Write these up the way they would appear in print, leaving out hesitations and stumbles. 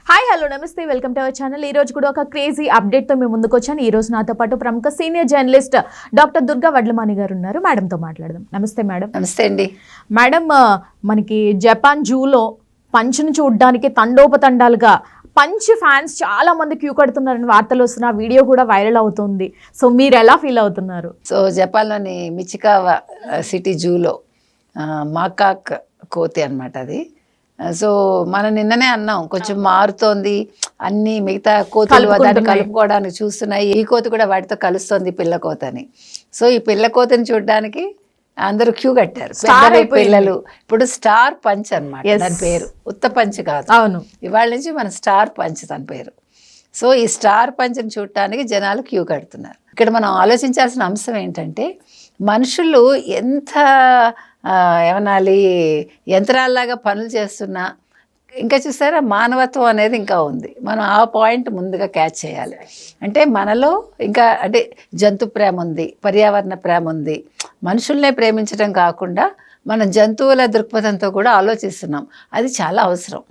Hi hello నమస్తే welcome to our channel. ఈ రోజు కూడా ఒక క్రేజీ అప్డేట్ తో మేము ముందుకు వచ్చాను. ఈ రోజు నాతో పాటు ప్రముఖ senior journalist doctor Durga Vadlamani గారు ఉన్నారు. మేడం తో మాట్లాడదాం. నమస్తే మేడం. నమస్తే అండి మేడం. మనకి జపాన్ జూలో పంచును చూడడానికి తండోపతండాలుగా పంచ్ ఫ్యాన్స్ చాలా మంది క్యూ కడుతున్నారని వార్తలు వస్తున్న వీడియో కూడా వైరల్ అవుతుంది. సో మీరు ఎలా ఫీల్ అవుతున్నారు? సో జపాన్లోని మిచికావా సిటీ జూలో మాకాక్ కోతి అనమాట అది. సో మనం నిన్ననే అన్నాం కొంచెం మారుతోంది, అన్ని మిగతా కోతులు దాన్ని కలుపుకోవడానికి చూస్తున్నాయి, ఈ కోతి కూడా వాటితో కలుస్తోంది పిల్ల కోత అని. సో ఈ పిల్ల కోతిని చూడడానికి అందరూ క్యూ కట్టారు పిల్లలు. ఇప్పుడు స్టార్ పంచ్ అనమాట దాని పేరు, ఉత్త పంచ్ కాదు. అవును, ఇవాళ నుంచి మన స్టార్ పంచ్ దాని పేరు. సో ఈ స్టార్ పంచ్ని చూడటానికి జనాలు క్యూ కడుతున్నారు. ఇక్కడ మనం ఆలోచించాల్సిన అంశం ఏంటంటే మనుషులు ఎంత ఏమనాలి యంత్రాల్లాగా పనులు చేస్తున్నా ఇంకా చూసారా మానవత్వం అనేది ఇంకా ఉంది. మనం ఆ పాయింట్ ముందుగా క్యాచ్ చేయాలి. అంటే మనలో ఇంకా అంటే జంతు ప్రేమ ఉంది, పర్యావరణ ప్రేమ ఉంది. మనుషుల్నే ప్రేమించడం కాకుండా మనం జంతువుల దృక్పథంతో కూడా ఆలోచిస్తున్నాం. అది చాలా అవసరం.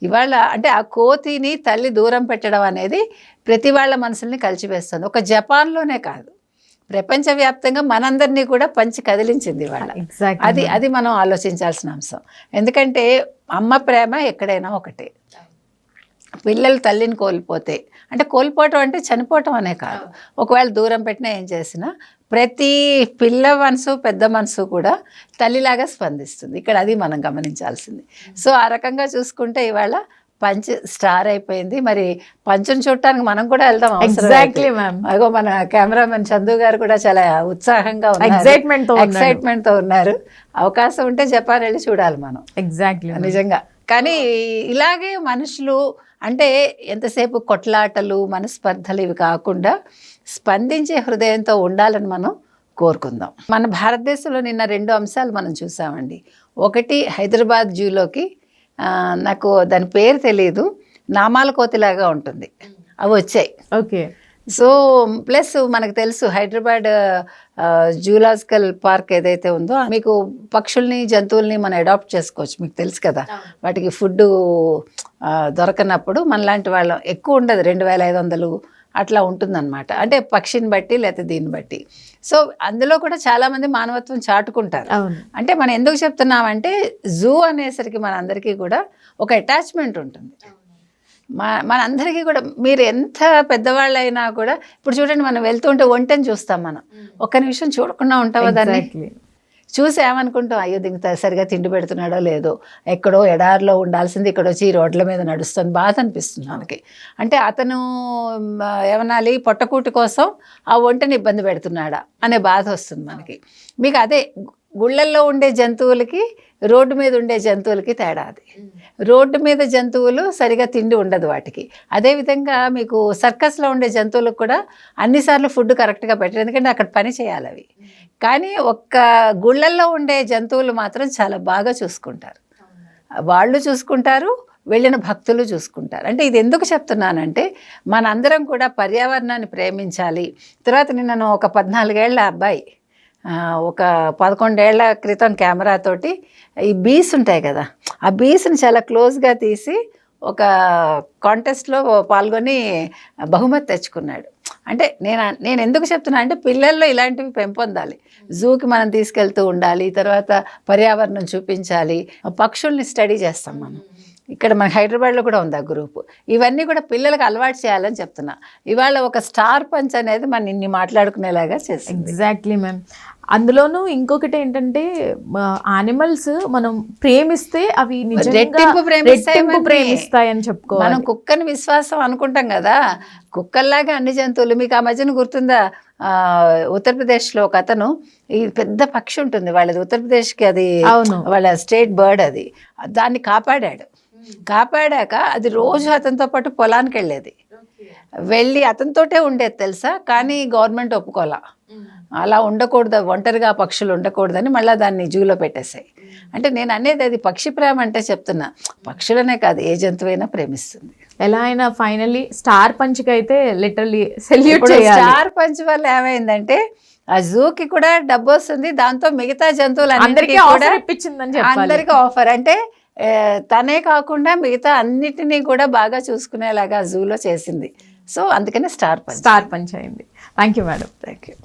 ఇవాళ అంటే ఆ కోతిని తల్లి దూరం పెట్టడం అనేది ప్రతి వాళ్ళ మనసుల్ని కలిచివేస్తుంది. ఒక జపాన్లోనే కాదు, ప్రపంచవ్యాప్తంగా మనందరినీ కూడా పంచి కదిలించింది ఇవాళ. అది మనం ఆలోచించాల్సిన అంశం. ఎందుకంటే అమ్మ ప్రేమ ఎక్కడైనా ఒకటే. పిల్లలు తల్లిని కోల్పోతే, అంటే కోల్పోవటం అంటే చనిపోవటం అనే కాదు, ఒకవేళ దూరం పెట్టినా ఏం చేసినా ప్రతి పిల్ల మనసు పెద్ద మనసు కూడా తల్లిలాగా స్పందిస్తుంది. ఇక్కడ అది మనం గమనించాల్సింది. సో ఆ రకంగా చూసుకుంటే ఇవాళ పంచ్ స్టార్ అయిపోయింది. మరి పంచును చూడటానికి మనం కూడా వెళ్దాం. Exactly ma'am. అగో మన కెమెరామెన్ చందు గారు కూడా చాలా ఉత్సాహంగా ఎక్సైట్మెంట్ తో ఉన్నారు. అవకాశం ఉంటే జపాన్ వెళ్ళి చూడాలి మనం. ఎగ్జాక్ట్లీ నిజంగా. కానీ ఇలాగే మనుషులు అంటే ఎంతసేపు కొట్లాటలు మనస్పర్ధలు ఇవి కాకుండా స్పందించే హృదయంతో ఉండాలని మనం కోరుకుందాం. మన భారతదేశంలో నిన్న 2 అంశాలు మనం చూసామండి. ఒకటి హైదరాబాద్ జూలోకి నాకు దాని పేరు తెలియదు, నామాల కోతిలాగా ఉంటుంది, అవి వచ్చాయి. ఓకే. సో ప్లస్ మనకు తెలుసు హైదరాబాద్ జూలాజికల్ పార్క్ ఏదైతే ఉందో మీకు పక్షుల్ని జంతువుల్ని మనం అడాప్ట్ చేసుకోవచ్చు. మీకు తెలుసు కదా, వాటికి ఫుడ్ దొరకనప్పుడు మనలాంటి వాళ్ళం ఎక్కువ ఉండదు, 2500 అట్లా ఉంటుందన్నమాట. అంటే పక్షిని బట్టి లేకపోతే దీన్ని బట్టి. సో అందులో కూడా చాలామంది మానవత్వం చాటుకుంటారు. అంటే మనం ఎందుకు చెప్తున్నామంటే జూ అనేసరికి మనందరికీ కూడా ఒక అటాచ్మెంట్ ఉంటుంది. మనందరికీ కూడా మీరు ఎంత పెద్దవాళ్ళు అయినా కూడా ఇప్పుడు చూడండి, మనం వెళ్తుంటే ఒంటని చూస్తాం, మనం ఒక్క నిమిషం చూడకుండా ఉంటావా దాన్ని చూసి ఏమనుకుంటాం, అయ్యో దీనికి సరిగా తిండి పెడుతున్నాడో లేదో, ఎక్కడో ఎడారిలో ఉండాల్సింది ఇక్కడ వచ్చి ఈ రోడ్ల మీద నడుస్తుంది, బాధ అనిపిస్తుంది మనకి. అంటే అతను ఏమనాలి పొట్టకూటి కోసం ఆ ఒంటని ఇబ్బంది పెడుతున్నాడా అనే బాధ వస్తుంది మనకి. మీకు అదే గుళ్ళల్లో ఉండే జంతువులకి రోడ్డు మీద ఉండే జంతువులకి తేడా అది. రోడ్డు మీద జంతువులు సరిగా తిండి ఉండదు వాటికి. అదేవిధంగా మీకు సర్కస్లో ఉండే జంతువులకు కూడా అన్నిసార్లు ఫుడ్ కరెక్ట్గా పెట్టరు, ఎందుకంటే అక్కడ పని చేయాలి అవి. కానీ ఒక్క గుళ్ళల్లో ఉండే జంతువులు మాత్రం చాలా బాగా చూసుకుంటారు, వాళ్ళు చూసుకుంటారు, వెళ్ళిన భక్తులు చూసుకుంటారు. అంటే ఇది ఎందుకు చెప్తున్నానంటే మనందరం కూడా పర్యావరణాన్ని ప్రేమించాలి. తర్వాత నిన్న ఒక 14 ఏళ్ల అబ్బాయి ఒక 11 ఏళ్ల క్రితం కెమెరాతోటి ఈ బీస్ ఉంటాయి కదా, ఆ బీస్ని చాలా క్లోజ్గా తీసి ఒక కాంటెస్ట్లో పాల్గొని బహుమతి తెచ్చుకున్నాడు. అంటే నేను ఎందుకు చెప్తున్నా అంటే పిల్లల్లో ఇలాంటివి పెంపొందాలి. జూకి మనం తీసుకెళ్తూ ఉండాలి, తర్వాత పర్యావరణం చూపించాలి, పక్షుల్ని స్టడీ చేస్తాం మనం. ఇక్కడ మన హైదరాబాద్లో కూడా ఉంది ఆ గ్రూప్. ఇవన్నీ కూడా పిల్లలకు అలవాటు చేయాలని చెప్తున్నా. ఇవాళ ఒక స్టార్ పంచ్ అనేది మనం ఇన్ని మాట్లాడుకునేలాగా చేస్తుంది. Exactly ma'am. అందులోనూ ఇంకొకటి ఏంటంటే యానిమల్స్ మనం ప్రేమిస్తే అవి రెట్టింపు ప్రేమిస్తాయని చెప్పుకోవాలి. మనం కుక్కని విశ్వాసం అనుకుంటాం కదా, కుక్కల్లాగా అన్ని జంతువులు. మీకు ఆ మధ్యన గుర్తుందా, ఉత్తరప్రదేశ్లో ఒక అతను ఈ పెద్ద పక్షి ఉంటుంది వాళ్ళది, ఉత్తరప్రదేశ్కి అది వాళ్ళ స్టేట్ బర్డ్, అది దాన్ని కాపాడాక అది రోజు అతనితో పాటు పొలానికి వెళ్ళి అతనితోటే ఉండేది తెలుసా. కానీ గవర్నమెంట్ ఒప్పుకోలా, అలా ఉండకూడదు, ఒంటరిగా పక్షులు ఉండకూడదని మళ్ళీ దాన్ని జూలో పెట్టేశాయి. అంటే నేను అనేది అది పక్షి ప్రేమ అంటే చెప్తున్నా, పక్షులనే కాదు ఏ జంతువైనా ప్రేమిస్తుంది. ఎలా అయినా ఫైనల్లీ స్టార్ పంచ్కి అయితే లిటరల్లీ సెల్యూట్ చేయాలి. స్టార్ పంచ్ వల్ల ఏమైందంటే ఆ జూకి కూడా డబ్బు వస్తుంది, దాంతో మిగతా జంతువులు అందరికీ ఆఫర్. అంటే తనే కాకుండా మిగతా అన్నిటినీ కూడా బాగా చూసుకునేలాగా జూలో చేసింది. సో అందుకనే స్టార్ పంచ్. స్టార్ పంచ్ అయింది. Thank you madam. Thank you.